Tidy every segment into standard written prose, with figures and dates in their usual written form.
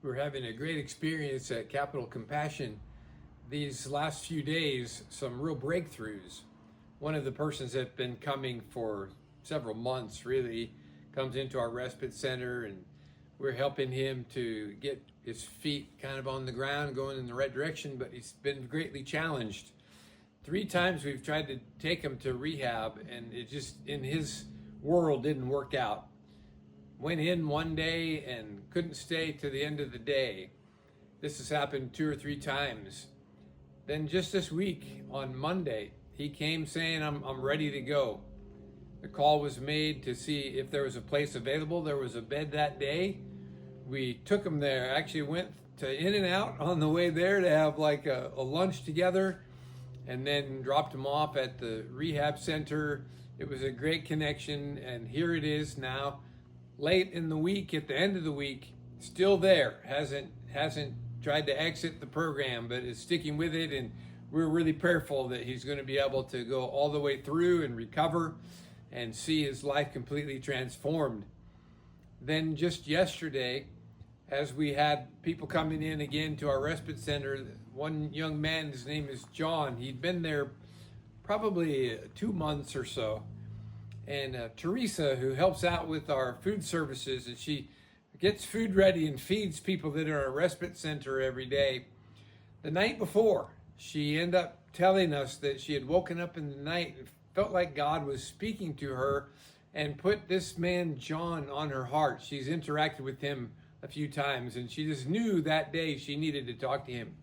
We're having a great experience at Capital Compassion these last few days, some real breakthroughs. One of the persons that's been coming for several months really comes into our respite center, and we're helping him to get his feet kind of on the ground, going in the right direction, but he's been greatly challenged. 3 times we've tried to take him to rehab, and it just, in his world, didn't work out. Went in one day and couldn't stay to the end of the day. This has happened 2 or 3 times. Then just this week, on Monday, he came saying, I'm ready to go. The call was made to see if there was a place available. There was a bed that day. We took him there. Actually went to In-N-Out on the way there to have like a lunch together, and then dropped him off at the rehab center. It was a great connection, and here it is now, late in the week, at the end of the week, still there. Hasn't tried to exit the program, but is sticking with it, and we're really prayerful that he's going to be able to go all the way through and recover and see his life completely transformed. Then just yesterday, as we had people coming in again to our respite center, one young man, his name is John, he'd been there probably 2 months or so. And Teresa, who helps out with our food services, and she gets food ready and feeds people that are at a respite center every day. The night before, she ended up telling us that she had woken up in the night and felt like God was speaking to her and put this man, John, on her heart. She's interacted with him a few times, and she just knew that day she needed to talk to him.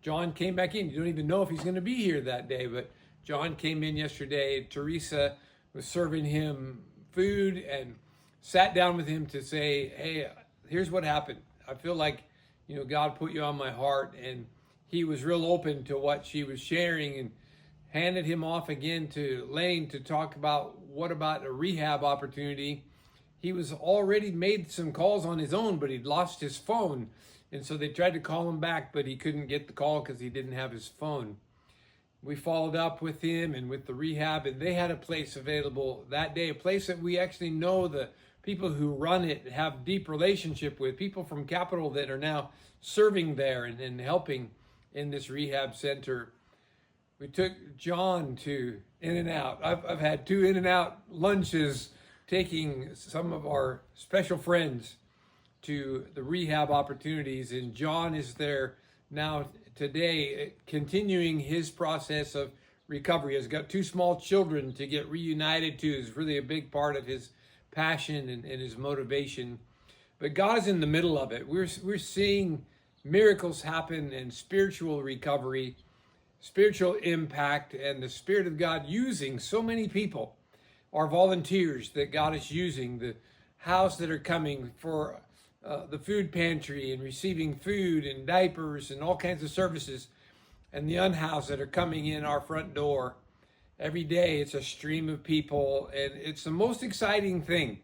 John came back in. You don't even know if he's going to be here that day, but John came in yesterday. Teresa was serving him food and sat down with him to say, hey, here's what happened. I feel like, God put you on my heart. And he was real open to what she was sharing, and handed him off again to Lane to talk about what about a rehab opportunity. He was already made some calls on his own, but he'd lost his phone. And so they tried to call him back, but he couldn't get the call because he didn't have his phone. We followed up with him and with the rehab, and they had a place available that day, a place that we actually know the people who run it have deep relationship with, people from Capital that are now serving there and helping in this rehab center. We took John to In-N-Out. I've had 2 In-N-Out lunches taking some of our special friends to the rehab opportunities, and John is there now today, continuing his process of recovery. He's got 2 small children to get reunited to. Is really a big part of his passion and his motivation. But God is in the middle of it. We're seeing miracles happen, and spiritual recovery, spiritual impact, and the Spirit of God using so many people. Our volunteers that God is using, the house that are coming for the food pantry and receiving food and diapers and all kinds of services, and the unhoused that are coming in our front door. Every day it's a stream of people, and it's the most exciting thing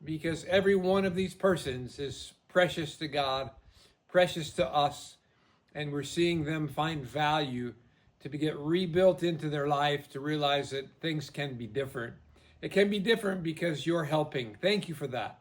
because every one of these persons is precious to God, precious to us, and we're seeing them find value to get rebuilt into their life, to realize that things can be different. It can be different because you're helping. Thank you for that.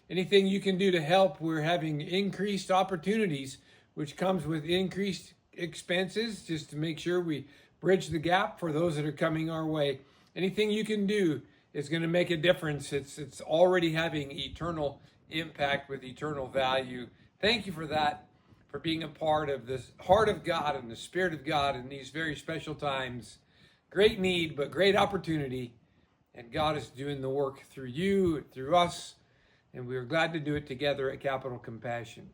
Anything you can do to help, we're having increased opportunities, which comes with increased expenses, just to make sure we bridge the gap for those that are coming our way. Anything you can do is going to make a difference. It's already having eternal impact with eternal value. Thank you for that, for being a part of this heart of God and the Spirit of God in these very special times. Great need, but great opportunity. And God is doing the work through you, through us. And we are glad to do it together at Capital Compassion.